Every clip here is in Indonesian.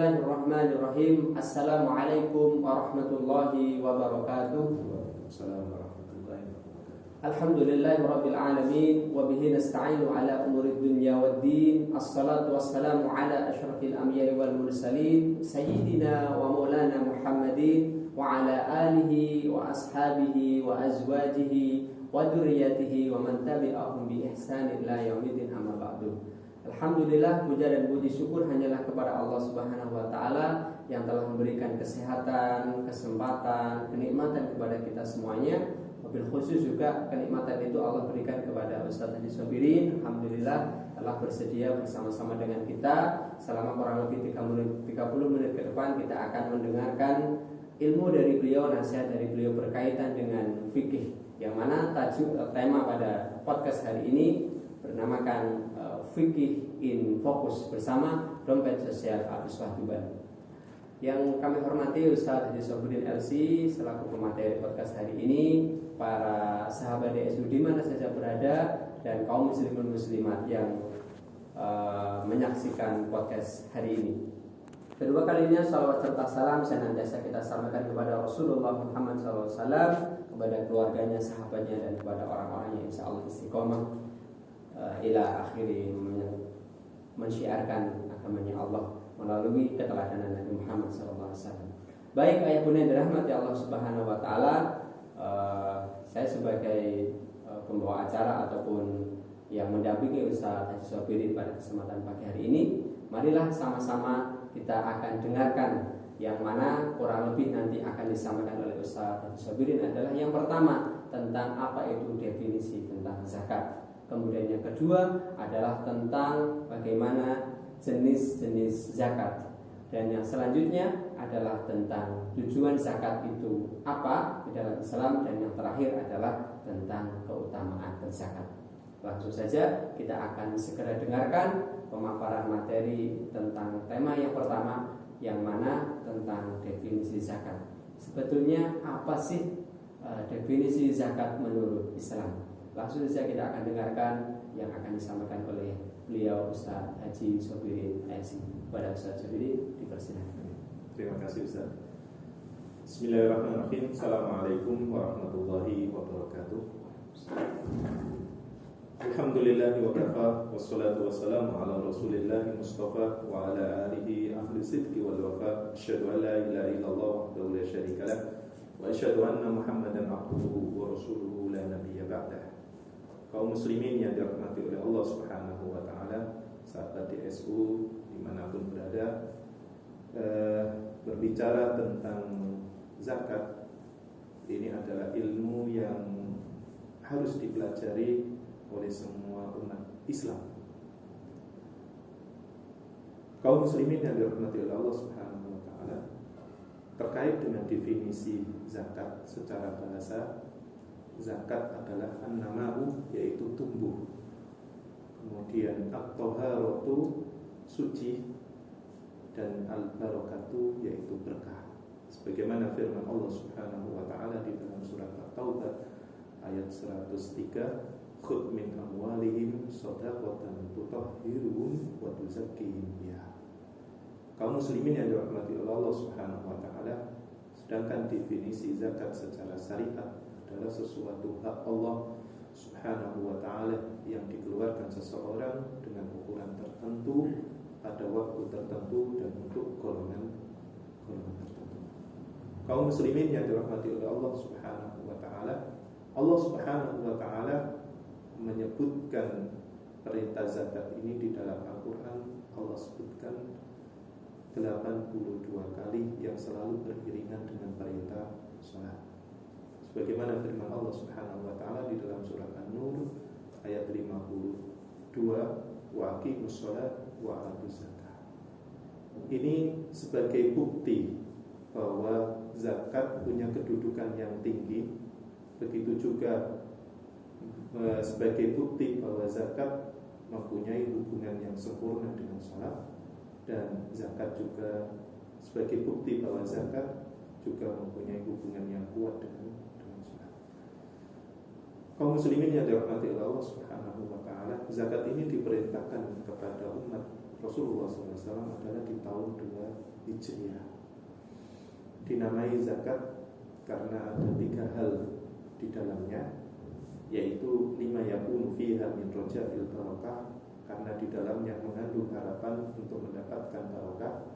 Bismillahirrahmanirrahim. Assalamualaikum warahmatullahi wabarakatuh. Assalamualaikum warahmatullahi wabarakatuh. Alhamdulillahirabbil alamin wa bihi nasta'inu ala umurid dunya waddin. Assalatu wassalamu ala asyrafil anbiya'i wal mursalin sayyidina wa maulana Muhammadin wa ala alihi wa ashabihi wa azwajihi wa dzurriyyatihi wa man tabi'ahum bi ihsanin ila yaumil amma ba'du. Alhamdulillah, puja dan puji syukur hanyalah kepada Allah Subhanahu wa taala yang telah memberikan kesehatan, kesempatan, kenikmatan kepada kita semuanya. Wabil khusus juga kenikmatan itu Allah berikan kepada Ustaz Haji Sobirin. Alhamdulillah telah bersedia bersama-sama dengan kita selama kurang lebih 30 menit ke depan. Kita akan mendengarkan ilmu dari beliau, nasihat dari beliau berkaitan dengan fikih, yang mana tema pada podcast hari ini bernamakan Fikih in Fokus bersama Dompet Sosial Al-Iswah Tuban. Yang kami hormati Ustaz Haji Sobirin LC selaku pemateri podcast hari ini, para sahabat DSU di mana saja berada, dan kaum muslimin muslimat yang menyaksikan podcast hari ini. Kedua kalinya salawat serta salam senantiasa kita sampaikan kepada Rasulullah Muhammad SAW, kepada keluarganya, sahabatnya, dan kepada orang-orang yang insya Allah istiqomah ila akhiri mensyiarkan agamanya Allah melalui keteladanan Nabi Muhammad SAW. Baik ayah bunda yang dirahmati Allah Subhanahu wa taala, saya sebagai pembawa acara ataupun yang mendampingi Ustaz Haji Sobirin pada kesempatan pagi hari ini, marilah sama-sama kita akan dengarkan yang mana kurang lebih nanti akan disampaikan oleh Ustaz Haji Sobirin adalah yang pertama tentang apa itu definisi tentang zakat. Kemudian yang kedua adalah tentang bagaimana jenis-jenis zakat. Dan yang selanjutnya adalah tentang tujuan zakat itu apa di dalam Islam. Dan yang terakhir adalah tentang keutamaan berzakat. Langsung saja kita akan segera dengarkan pemaparan materi tentang tema yang pertama, yang mana tentang definisi zakat. Sebetulnya apa sih definisi zakat menurut Islam? Langsung saja kita akan dengarkan yang akan disampaikan oleh beliau Ustaz Haji Sobirin LC. Pada Ustaz Sobirin dipersilakan. Terima kasih Ustaz. Bismillahirrahmanirrahim. Assalamualaikum warahmatullahi wabarakatuh. Alhamdulillahi wa kafa, wassalatu wassalamu ala rasulillahi mustafa wa ala alihi ahli sidqi wal wafa. Asyhadu an la ilaha illallah wahdahu la syarika lah, wa asyhadu anna Muhammadan abduhu wa rasuluhu la nabiyya ba'dah. Kaum muslimin yang dirahmati oleh Allah Subhanahu wa taala, sahabat DSU dimanapun berada, berbicara tentang zakat ini adalah ilmu yang harus dipelajari oleh semua umat Islam. Kaum muslimin yang dirahmati oleh Allah Subhanahu wa taala, terkait dengan definisi zakat secara bahasa, zakat adalah an-nama'u, yaitu tumbuh. Kemudian at-taharatu, suci, dan al-barakatu, yaitu berkah. Sebagaimana firman Allah Subhanahu wa taala di dalam surat At-Taubah ayat 103, khudh min amwalihim shadaqatan tutahhiruhum wa tuzakkihim biha. Kaum muslimin yang dirahmati oleh Allah Subhanahu wa taala, sedangkan definisi zakat secara syariat adalah sesuatu hak Allah Subhanahu wa ta'ala yang dikeluarkan seseorang dengan ukuran tertentu pada waktu tertentu dan untuk golongan tertentu. Kaum muslimin yang dirahmati oleh Allah Subhanahu wa ta'ala, Allah Subhanahu wa ta'ala menyebutkan perintah zakat ini di dalam Al-Quran. Allah sebutkan 82 kali yang selalu beriringan dengan perintah salat. Sebagaimana firman Allah Subhanahu wa taala di dalam surat An-Nur ayat 52, wa aqimus shalah wa atuz zakah. Ini sebagai bukti bahwa zakat punya kedudukan yang tinggi. Begitu juga sebagai bukti bahwa zakat mempunyai hubungan yang sempurna dengan salat, dan zakat juga sebagai bukti bahwa zakat juga mempunyai hubungan yang kuat dengan salat. Kaum muslimin yang dirahmati Allah Subhanahu wa taala, zakat ini diperintahkan kepada umat Rasulullah SAW adalah di tahun 2 Hijriah. Dinamai zakat karena ada 3 hal di dalamnya, yaitu 5 yakunu fiha min raja'il barakah, karena di dalamnya mengandung harapan untuk mendapatkan barokah,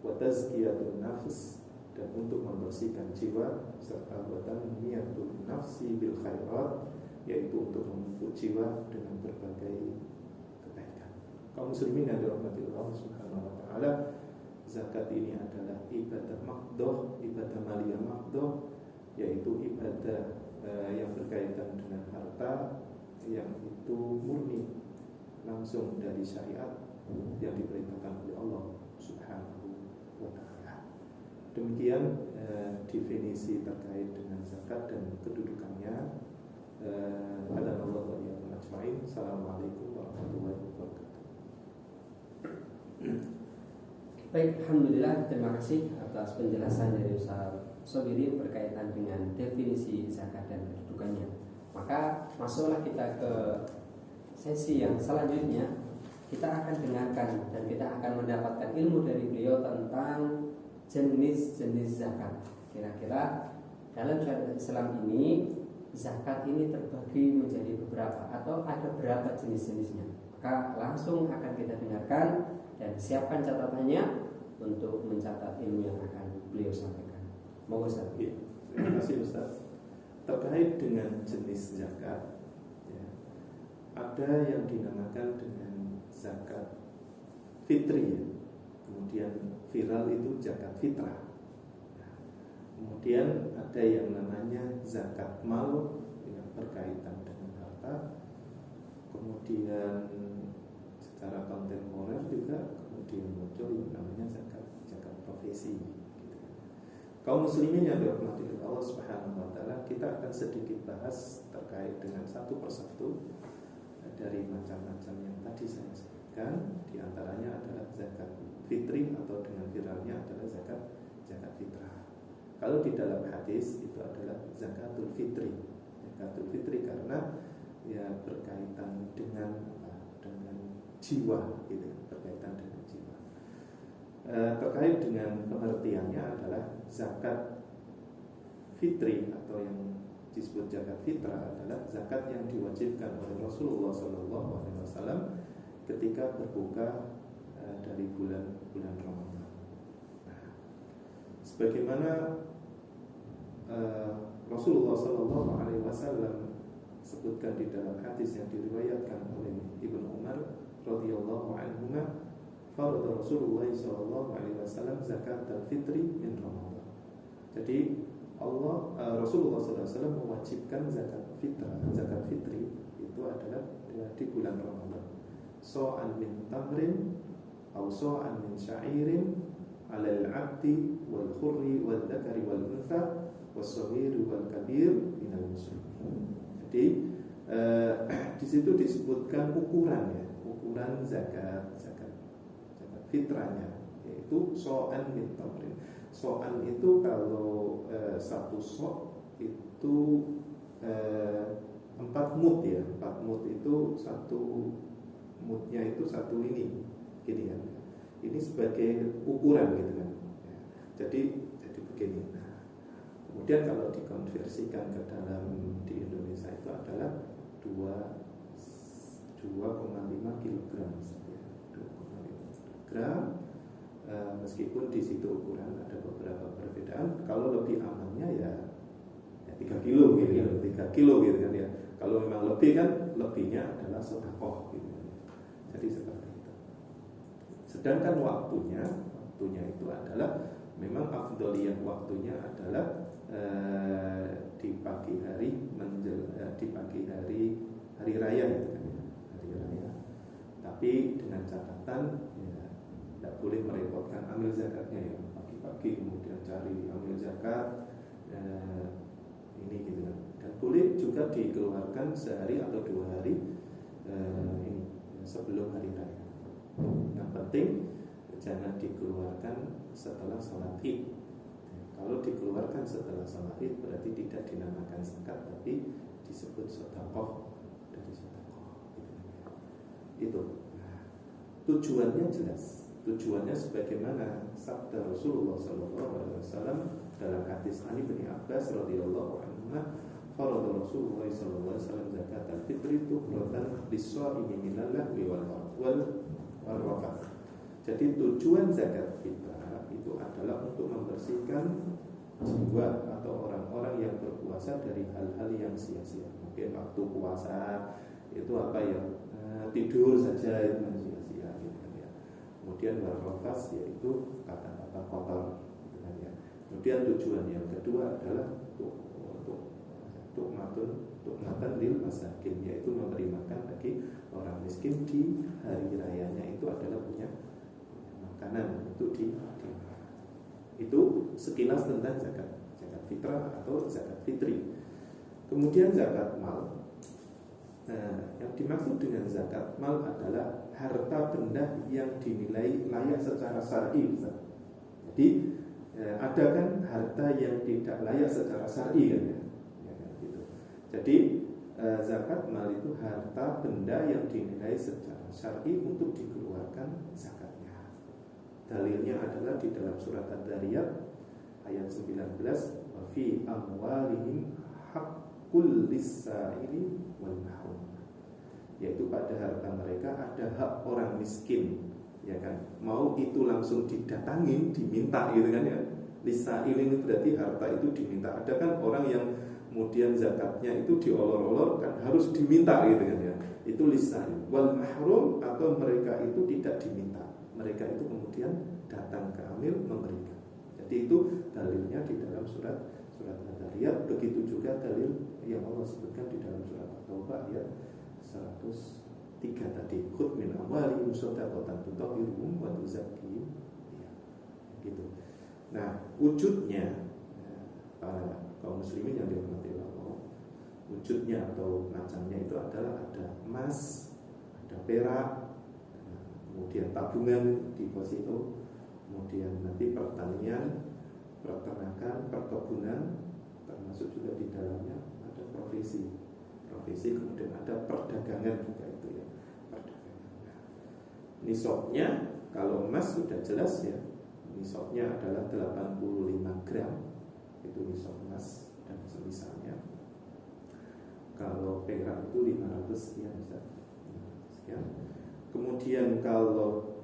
wa tazkiyatun nafs, dan untuk membersihkan jiwa, serta wa tanmiyatun nafsi bil khairat, yaitu untuk memupuk jiwa dengan berbagai kebaikan. Kaum muslimin yang dirahmati Allah Subhanahu wa taala, zakat ini adalah ibadah maqdoh, ibadah maliyah maqdoh, yaitu ibadah yang berkaitan dengan harta yang itu murni langsung dari syariat yang diperintahkan oleh Allah Subhanahu wa taala. Demikian definisi terkait dengan zakat dan kedudukannya. Hadanallahu wa iyyakum ajmain. Assalamualaikum warahmatullahi wabarakatuh. Baik, alhamdulillah, terima kasih atas penjelasan dari Ustaz Sobirin berkaitan dengan definisi zakat dan kedudukannya. Maka masuklah kita ke sesi yang selanjutnya. Kita akan dengarkan dan kita akan mendapatkan ilmu dari beliau tentang jenis-jenis zakat. Kira-kira dalam syariat Islam ini zakat ini terbagi menjadi beberapa atau ada berapa jenis-jenisnya. Maka langsung akan kita dengarkan dan siapkan catatannya untuk mencatat ilmu yang akan beliau sampaikan. Mau Ustaz? Ya, terima kasih Ustaz. Terkait dengan jenis zakat, ya, ada yang dinamakan dengan zakat fitri, ya. Kemudian viral itu zakat fitrah. Kemudian ada yang namanya zakat mal yang berkaitan dengan harta. Kemudian secara kontemporer juga kemudian muncul yang namanya zakat profesi. Kaum muslimin yang dirahmati Allah Subhanahu wa taala, kita akan sedikit bahas terkait dengan satu persatu dari macam-macam yang tadi saya sebutkan. Di antaranya adalah zakat fitri atau dengan viralnya adalah zakat fitrah. Kalau di dalam hadis itu adalah zakatul fitri. Zakatul fitri karena ya berkaitan dengan jiwa, gitu, berkaitan dengan jiwa. Terkait dengan pengertiannya adalah zakat fitri atau yang disebut zakat fitrah adalah zakat yang diwajibkan oleh Rasulullah SAW ketika berbuka dari bulan Ramadan. Nah, sebagaimana Rasulullah SAW sebutkan di dalam hadis yang diriwayatkan oleh Ibnu Umar radhiyallahu anhuma, farada Rasulullah SAW zakat al-fitri min Ramadan. Jadi Rasulullah SAW mewajibkan zakat fitri itu adalah di bulan Ramadan. So'an min tamrin atau so'an min sya'irin alal abdi wal khurri wal dzakari wal untha was-saghir wal kabir minal muslimin. Jadi di situ disebutkan ukuran zakat fitrahnya, yaitu so'an min tamrin. So'an itu kalau satu so' itu 4 mud ya. 4 mud itu satu mudnya itu satu ini gini kan. Ini sebagai ukuran gitu kan. Ya, jadi begini. Nah, kemudian kalau dikonversikan ke dalam di Indonesia itu adalah 2,5 kg ya. 2,5 kg. Meskipun di situ ukuran ada beberapa perbedaan. Kalau lebih amannya ya 3 kilo gitu ya, 3 kilo gitu kan ya. Kalau memang lebih kan lebihnya adalah sedekah gitu. Jadi seperti itu. Sedangkan waktunya itu adalah memang afdholiyah waktunya adalah di pagi hari hari raya gitu kan ya. Hari raya. Tapi dengan catatan tidak boleh merepotkan amil zakatnya ya, pagi-pagi kemudian cari amil zakat ini gitu kan. Dan boleh juga dikeluarkan sehari atau 2 hari ini sebelum hari raya. Yang penting jangan dikeluarkan setelah sholat Id. Kalau dikeluarkan setelah sholat Id berarti tidak dinamakan zakat, tapi disebut sedekah dari sedekah gitu. Itu. tujuannya jelas. Tujuannya sebagaimana sabda Rasulullah SAW dalam hadis Ali bin Abbas radhiyallahu anhu, farada Rasulullah SAW zakat al-fitri tuhratan lis-shaimi minal lahwi wal rafath. Jadi tujuan zakat fitrah itu adalah untuk membersihkan jiwa atau orang-orang yang berpuasa dari hal-hal yang sia-sia. Mungkin waktu puasa itu apa ya, tidur saja itu sia-sia gitu kan ya. Kemudian warrafas yaitu kata-kata kotor gitu kan ya. Kemudian tujuan yang kedua adalah untuk matan lil masakin, yaitu memberi makan bagi orang miskin di hari rayanya, itu adalah punya makanan untuk itu sekilas tentang zakat fitrah atau zakat fitri. Kemudian zakat mal. Yang dimaksud dengan zakat mal adalah harta benda yang dinilai layak secara syar'i. Jadi ada kan harta yang tidak layak secara syar'i kan ya, gitu. Jadi zakat mal itu harta benda yang dinilai secara syar'i untuk dikeluarkan zakatnya. Dalilnya adalah di dalam surat Ad-Dariyat ayat 19, wa fi amwalihim haqqul lis-sa'ili wal mahrum, yaitu pada harta mereka ada hak orang miskin, ya kan, mau itu langsung didatangin, diminta gitu kan ya. Lis-sa'il ini berarti harta itu diminta. Ada kan orang yang kemudian zakatnya itu diolor-olor, kan harus diminta gitu kan ya. Itu lis-sa'il. Wal mahrum, atau mereka itu tidak diminta, mereka itu kemudian datang ke amil memberikan. Jadi itu dalilnya di dalam surat Ad-Dariyat. Begitu juga dalil yang Allah sebutkan di dalam surat At-Taubah ayat 103 tadi, khudh min amwalihim shadaqatan tutahhiruhum wa tuzakkihim, ya, gitu. Nah, wujudnya para kaum muslimin yang dirahmati Allah, wujudnya atau macamnya itu adalah ada emas, ada perak, kemudian tabungan deposito, kemudian nanti pertanian, peternakan, perkebunan, termasuk juga di dalamnya ada profesi, kemudian ada perdagangan juga itu ya, perdagangan. Nah, nisabnya kalau emas sudah jelas ya, nisabnya adalah 85 gram, itu nisab emas dan semisalnya. Kalau perak itu 500 sekian, sekian. Kemudian kalau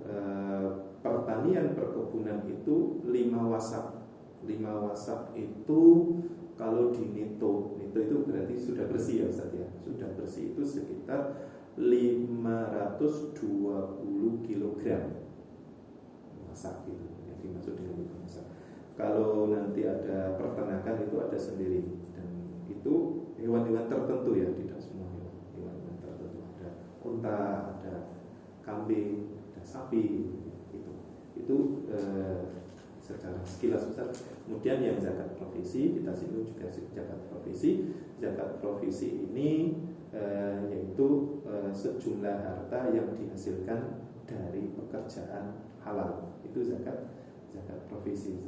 pertanian perkebunan itu 5 wasak. 5 wasak itu kalau di nito itu berarti sudah bersih ya Ustaz ya. Sudah bersih itu sekitar 520 kg wasak itu yang dimaksud dengan 5 wasak. Kalau nanti ada peternakan itu ada sendiri, dan itu hewan-hewan tertentu ya, tidak semua hewan tertentu. Ada unta, ada kambing, ada sapi, itu secara sekilas besar. Kemudian yang zakat profesi, kita singgung juga zakat profesi. Zakat profesi ini yaitu sejumlah harta yang dihasilkan dari pekerjaan halal, itu zakat profesi.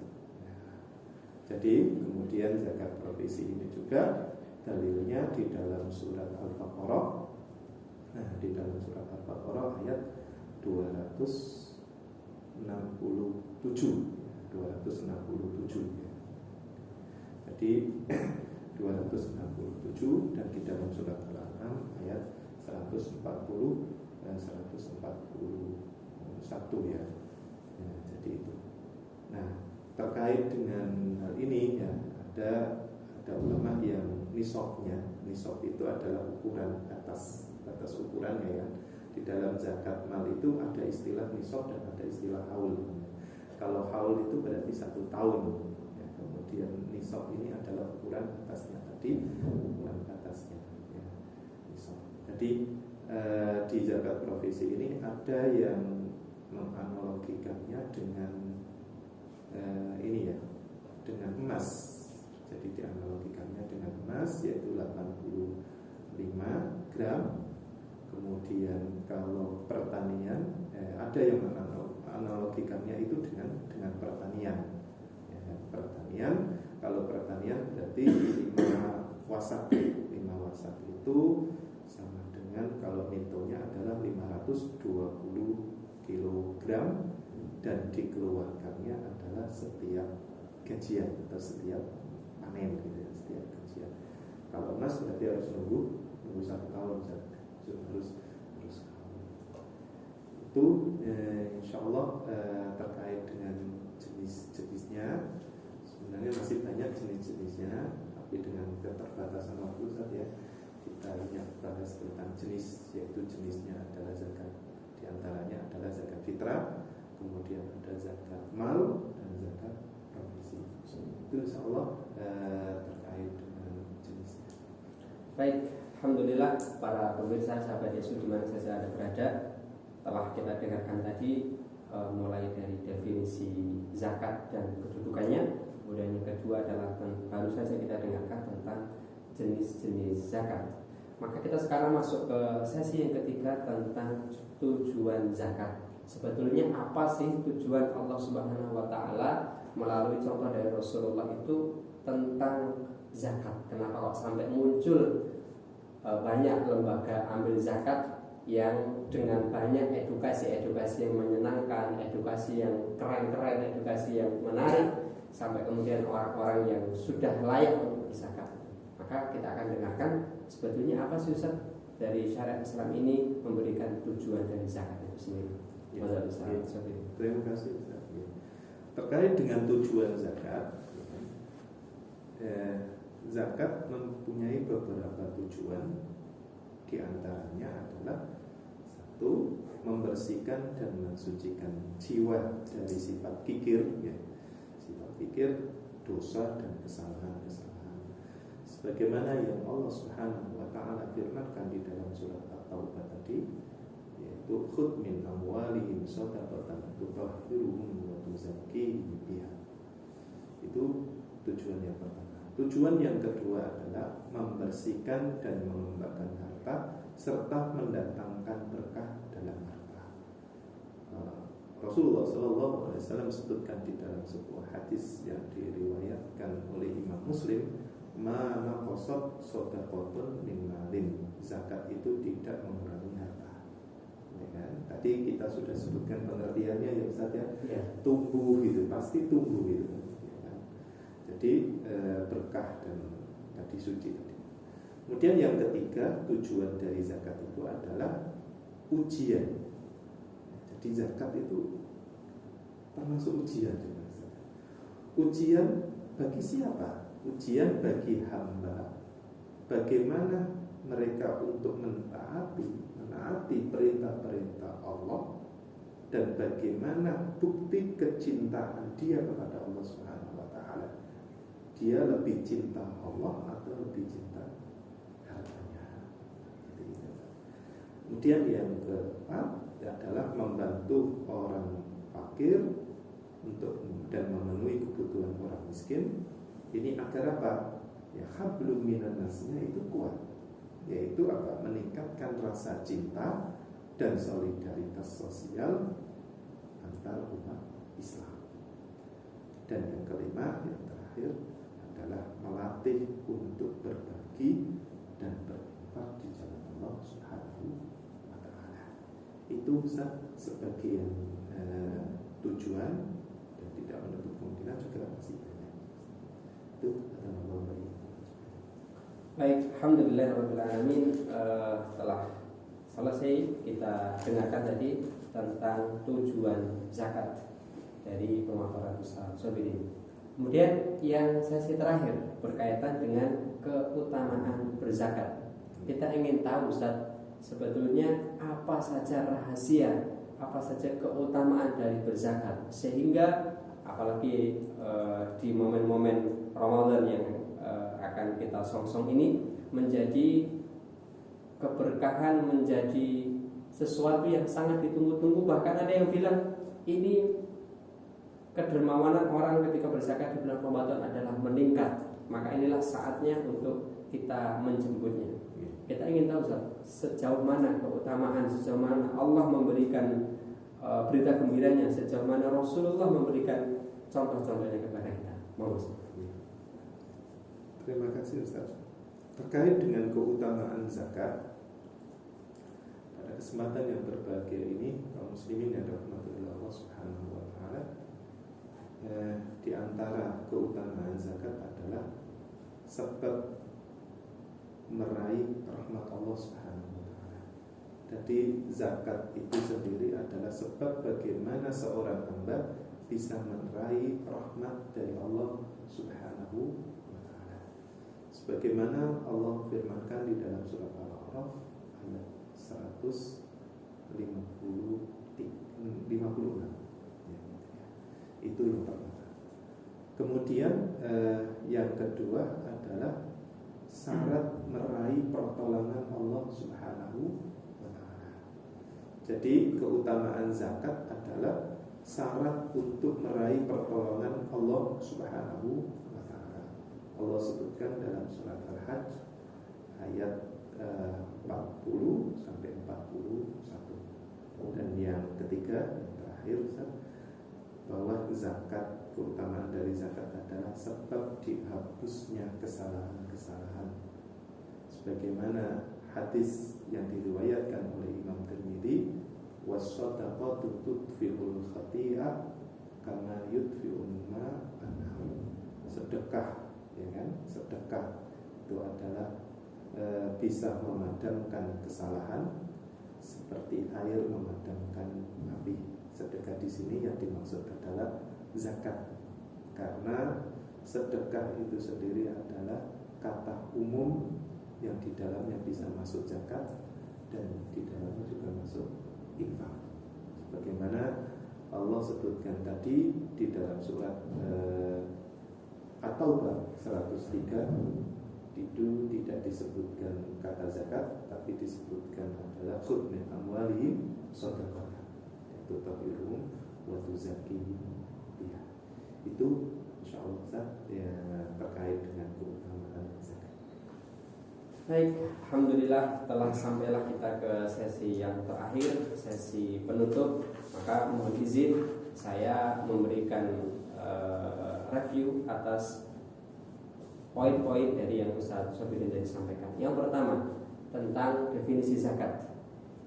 Jadi kemudian zakat profesi ini juga dalilnya di dalam surat Al-Baqarah. Nah, di dalam surat Al-Baqarah ayat 267 ya. Jadi 267, dan di dalam surat Al-An'am ayat 140 dan 141 ya. Jadi itu. Nah, terkait dengan hal ini ya, ada ulama yang nisab itu adalah ukuran batas ukurannya ya. Di dalam zakat mal itu ada istilah nisab dan ada istilah haul. Kalau haul itu berarti 1 tahun ya. Kemudian nisab ini adalah ukuran batasnya tadi, ukuran batasnya ya, nisab. Jadi di zakat profesi ini ada yang menganalogikannya dengan ini ya, dengan emas. Jadi dianalogikannya dengan emas, yaitu 85 gram. Kemudian kalau pertanian ada yang menganalogikannya itu dengan pertanian ya, pertanian. Kalau pertanian berarti 5 wasak. 5 wasak itu sama dengan, kalau nitonya adalah 520 kg kilogram dan dikeluarkannya adalah setiap gajian atau setiap panen gitu ya, setiap gajian. Kalau emas berarti harus nunggu 1 tahun harus itu insya Allah terkait dengan jenis-jenisnya. Sebenarnya masih banyak jenis-jenisnya, tapi dengan keterbatasan waktu saja kita hanya bahas tentang jenis, yaitu jenisnya adalah zakat. Di antaranya adalah zakat fitrah, kemudian ada zakat mal dan zakat provisi. Itu insya Allah terkait dengan jenisnya. Baik, alhamdulillah para pemirsa sahabat Yesus di mana saja Anda berada, telah kita dengarkan tadi mulai dari definisi zakat dan kedudukannya. Kemudian yang kedua adalah baru saja kita dengarkan tentang jenis-jenis zakat. Maka kita sekarang masuk ke sesi yang ketiga tentang tujuan zakat. Sebetulnya apa sih tujuan Allah Subhanahu wa taala melalui contoh dari Rasulullah itu tentang zakat? Kenapa kok sampai muncul banyak lembaga ambil zakat yang dengan banyak edukasi yang menyenangkan, edukasi yang keren-keren, edukasi yang menarik, sampai kemudian orang-orang yang sudah layak untuk berzakat. Maka kita akan dengarkan sebetulnya apa sih Ustaz dari syariat Islam ini memberikan tujuan dari zakat itu sendiri. Terima kasih Ustaz. Terkait dengan tujuan zakat, zakat mempunyai beberapa tujuan. Di antaranya adalah satu, membersihkan dan mensucikan jiwa dari sifat kikir, ya. Sifat kikir, dosa dan kesalahan-kesalahan. Sebagaimana yang Allah Subhanahu wa taala firmankan di dalam surat At-Taubah tadi, yaitu khudh min amwalihim shadaqatan tutahhiruhum wa tuzakkihim biha. Itu tujuan yang pertama. Tujuan yang kedua adalah membersihkan dan mengembangkan harta serta mendatangkan berkah dalam harta. Rasulullah SAW sebutkan di dalam sebuah hadis yang diriwayatkan oleh Imam Muslim, ma naqasat shadaqatun min malin, zakat itu tidak mengurangi harta. Ya kan? Tadi kita sudah sebutkan pengertiannya ya Ustaz ya. Tumbuh gitu, pasti tumbuh gitu. Jadi berkah dan tadi suci tadi. Kemudian yang ketiga, tujuan dari zakat itu adalah ujian. Jadi zakat itu termasuk ujian. Ujian bagi siapa? Ujian bagi hamba. Bagaimana mereka untuk menaati perintah-perintah Allah, dan bagaimana bukti kecintaan dia kepada Allah Subhanahu wa taala. Dia lebih cinta Allah atau lebih cinta hartanya. Kemudian yang keempat adalah membantu orang fakir untuk dan memenuhi kebutuhan orang miskin. Ini agar apa? Ya hablum minan nasnya itu kuat. Yaitu apa? Meningkatkan rasa cinta dan solidaritas sosial antar umat Islam. Dan yang kelima, yang terakhir adalah melatih untuk berbagi dan berinfak di jalan Allah Subhanahu wa taala. Itu sebagian tujuan, dan tidak menutup kemungkinan juga masih banyak. Itu adalah Allah. Baik, alhamdulillahirabbil alamin. Telah selesai kita dengarkan tadi tentang tujuan zakat dari pemaparan Ustaz Sobirin. Kemudian yang sesi terakhir berkaitan dengan keutamaan berzakat. Kita ingin tahu Ustaz, sebetulnya apa saja rahasia, apa saja keutamaan dari berzakat, sehingga apalagi di momen-momen Ramadan yang akan kita songsong ini menjadi keberkahan, menjadi sesuatu yang sangat ditunggu-tunggu. Bahkan ada yang bilang ini kedermawanan orang ketika berzakat di bulan Ramadan adalah meningkat. Maka inilah saatnya untuk kita menjemputnya. Kita ingin tahu sejauh mana keutamaan, sejauh mana Allah memberikan berita gembiranya, sejauh mana Rasulullah memberikan contoh-contohnya kepada kita. Terima kasih Ustaz. Terkait dengan keutamaan zakat, pada kesempatan yang berbahagia ini, kaum muslimin yang dirahmati oleh Allah Subhanahu wa taala, di antara keutamaan zakat adalah sebab meraih rahmat Allah Subhanahu wa taala. Jadi zakat itu sendiri adalah sebab bagaimana seorang hamba bisa meraih rahmat dari Allah Subhanahu wa taala. Sebagaimana Allah firmankan di dalam surat Al-A'raf ayat 156. Itu yang pertama. Kemudian yang kedua adalah syarat meraih pertolongan Allah Subhanahu wa taala. Jadi keutamaan zakat adalah syarat untuk meraih pertolongan Allah Subhanahu wa taala. Allah sebutkan dalam surat Al-Hajj ayat 40 sampai 41. Dan yang ketiga, yang terakhir, bahwa zakat, keutamaan dari zakat adalah sebab dihapusnya kesalahan-kesalahan. Sebagaimana hadis yang diriwayatkan oleh Imam Tirmidzi, was-shadaqatu tudfi'ul khati'ah kama yudfi'un ma'an nahar. Sedekah, ya kan? Sedekah itu adalah bisa memadamkan kesalahan seperti air memadamkan api. Sedekah di sini yang dimaksud adalah zakat, karena sedekah itu sendiri adalah kata umum yang di dalamnya bisa masuk zakat dan di dalamnya juga masuk infak. Sebagaimana Allah sebutkan tadi di dalam surat At-Taubah 103, itu tidak disebutkan kata zakat, tapi disebutkan adalah khudh min amwalihim shadaqah tutahhiruhum wa tuzakkihim biha. Itu insyaallah ya terkait dengan keutamaan zakat. Baik, alhamdulillah telah sampailah kita ke sesi yang terakhir, sesi penutup. Maka mohon izin saya memberikan review atas poin-poin dari yang Ustaz Syafirin tadi sampaikan. Yang pertama tentang definisi zakat.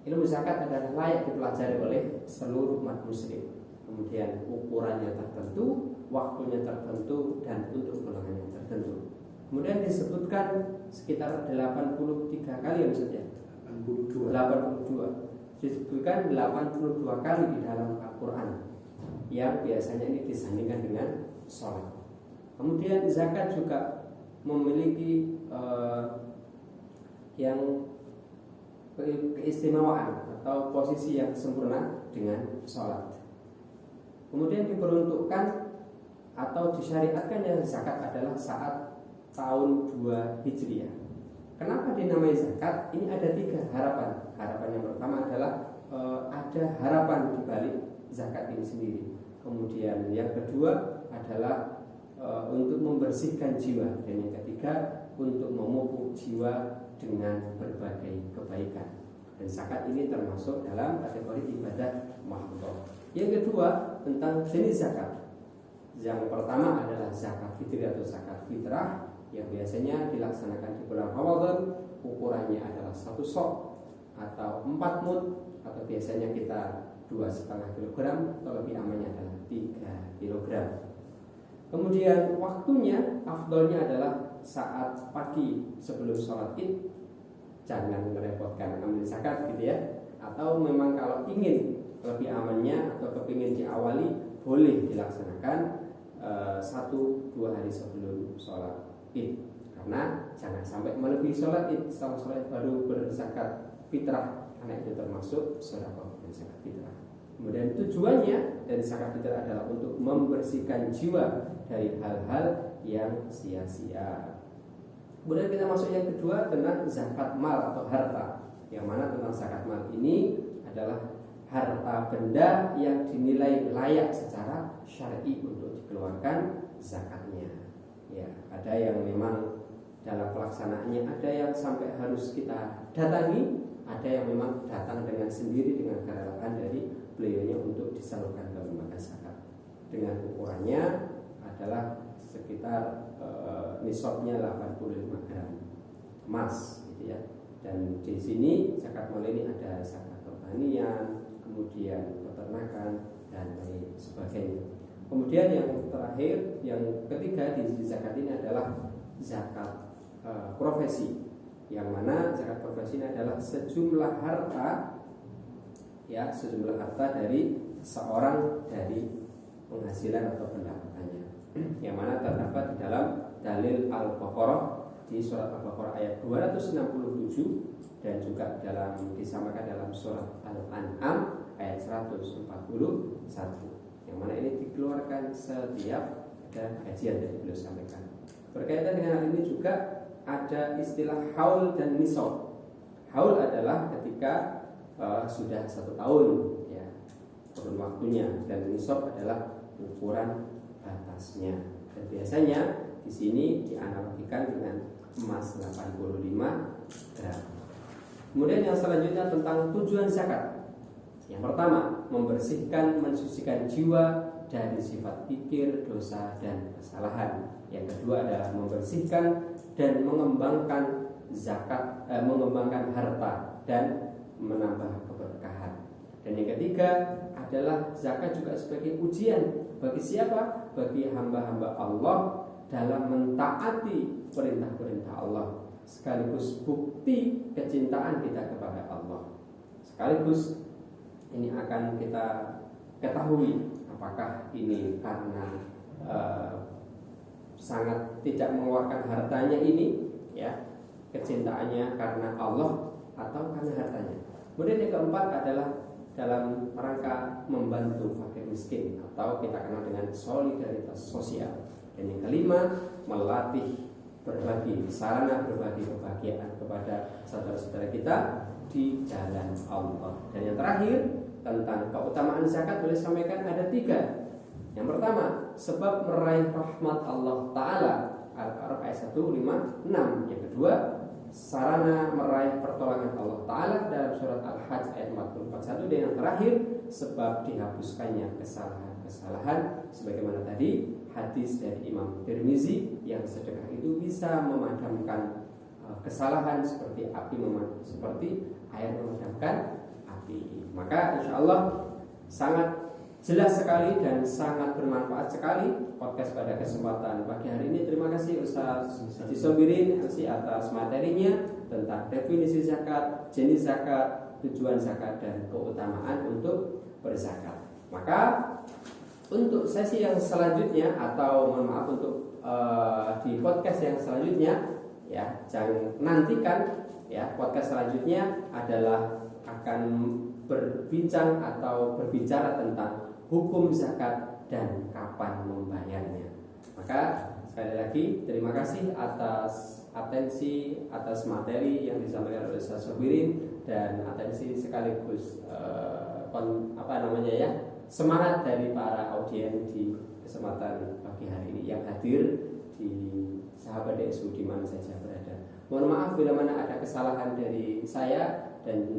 Ilmu zakat adalah layak dipelajari oleh seluruh umat muslim. Kemudian ukurannya tertentu, waktunya tertentu, dan untuk golongannya tertentu. Kemudian disebutkan sekitar 83 kali ya maksudnya. 82. Disebutkan 82 kali di dalam Al-Quran, yang biasanya ini disandingkan dengan sholat. Kemudian zakat juga memiliki yang keistimewaan atau posisi yang sempurna dengan sholat. Kemudian diperuntukkan atau disyariatkannya zakat adalah saat tahun 2 Hijriah. Kenapa dinamai zakat? Ini ada 3 harapan. Harapan yang pertama adalah ada harapan di balik zakat ini sendiri. Kemudian yang kedua adalah untuk membersihkan jiwa, dan yang ketiga untuk memupuk jiwa dengan berbagai kebaikan. Dan zakat ini termasuk dalam kategori ibadah mahdhah. Yang kedua tentang jenis zakat. Yang pertama adalah zakat fitrah atau zakat fitrah yang biasanya dilaksanakan di bulan Ramadan. Ukurannya adalah 1 sok atau 4 mud, atau biasanya kita 2,5 kilogram, atau lebih amannya adalah 3 kilogram. Kemudian waktunya afdolnya adalah saat pagi sebelum sholat id. Jangan merepotkan ambil zakat gitu ya. Atau memang kalau ingin lebih amannya atau kepingin diawali, boleh dilaksanakan 1-2 hari sebelum sholat id. Karena jangan sampai melebihi sholat id, setelah sholat baru berzakat fitrah, karena itu termasuk sedekah dan zakat fitrah. Kemudian tujuannya dari zakat fitrah adalah untuk membersihkan jiwa dari hal-hal yang sia-sia. Kemudian kita masuk yang kedua tentang zakat mal atau harta. Yang mana tentang zakat mal ini adalah harta benda yang dinilai layak secara syar'i untuk dikeluarkan zakatnya. Ya, ada yang memang dalam pelaksanaannya ada yang sampai harus kita datangi, ada yang memang datang dengan sendiri dengan kerelaan dari beliaunya untuk disalurkan ke lembaga zakat. Dengan ukurannya adalah sekitar nisabnya 85 gram emas gitu ya. Dan di sini zakat mal ini ada zakat pertanian, kemudian peternakan dan lain sebagainya. Kemudian yang terakhir, yang ketiga di zakat ini adalah zakat profesi, yang mana zakat profesi ini adalah sejumlah harta, ya, sejumlah harta dari seorang dari penghasilan atau pendapatannya, yang mana terdapat di dalam dalil Al-Baqarah di surat Al-Baqarah ayat 267 dan juga disamakan dalam surat Al-An'am ayat 141, yang mana ini dikeluarkan setiap ada kajian dari beliau sampaikan. Berkaitan dengan hal ini juga ada istilah haul dan nisab. Haul adalah ketika sudah 1 tahun, ya, kurun waktunya, dan nisab adalah ukuran batasnya. Dan biasanya di sini dianalogikan dengan emas 85 gram. Kemudian yang selanjutnya tentang tujuan zakat. Yang pertama, membersihkan, mensucikan jiwa dari sifat kikir, dosa, dan kesalahan. Yang kedua adalah membersihkan dan mengembangkan mengembangkan harta dan menambah keberkahan. Dan yang ketiga adalah zakat juga sebagai ujian bagi siapa? Bagi hamba-hamba Allah dalam mentaati perintah-perintah Allah, sekaligus bukti kecintaan kita kepada Allah. Sekaligus ini akan kita ketahui apakah ini karena sangat tidak mengeluarkan hartanya ini, ya, kecintaannya karena Allah atau karena hartanya. Kemudian yang keempat adalah dalam rangka membantu fakir miskin atau kita kenal dengan solidaritas sosial. Dan yang kelima, melatih berbagi, sarana berbagi kebahagiaan kepada saudara-saudara kita di jalan Allah. Dan yang terakhir tentang keutamaan zakat boleh sampaikan ada 3. Yang pertama, sebab meraih rahmat Allah Ta'ala, Al-A'raf ayat 156. Yang kedua, sarana meraih pertolongan Allah Ta'ala dalam surat Al-Hajj ayat 44. Dan yang terakhir, sebab dihapuskannya kesalahan sebagaimana tadi hadis dari Imam Tirmizi, yang sedekah itu bisa memadamkan kesalahan seperti seperti air memadamkan api. Maka insya Allah sangat jelas sekali dan sangat bermanfaat sekali podcast pada kesempatan pagi hari ini. Terima kasih Ustaz Haji Sobirin atas materinya tentang definisi zakat, jenis zakat, tujuan zakat, dan keutamaan untuk berzakat. Maka untuk sesi yang selanjutnya atau mohon maaf untuk di podcast yang selanjutnya, ya, jangan nantikan, ya, podcast selanjutnya adalah akan berbincang atau berbicara tentang hukum zakat dan kapan membayarnya. Maka sekali lagi terima kasih atas atensi, atas materi yang disampaikan oleh Ustaz Sobirin, dan atensi sekaligus semangat dari para audien di kesempatan pagi hari ini yang hadir di sahabat DSU di mana saja berada. Mohon maaf bila mana ada kesalahan dari saya dan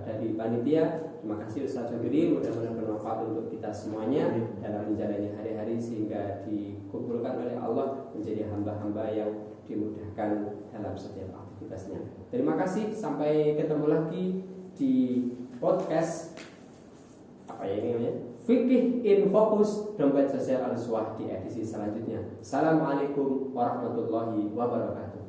dari panitia. Terima kasih Ustaz Sobirin, mudah-mudahan bermanfaat untuk kita semuanya dalam menjalani hari-hari sehingga dikumpulkan oleh Allah menjadi hamba-hamba yang dimudahkan dalam setiap aktivitasnya. Terima kasih, sampai ketemu lagi di podcast Fikih in Fokus Dompet Sosial Al-Uswah di edisi selanjutnya. Assalamualaikum warahmatullahi wabarakatuh.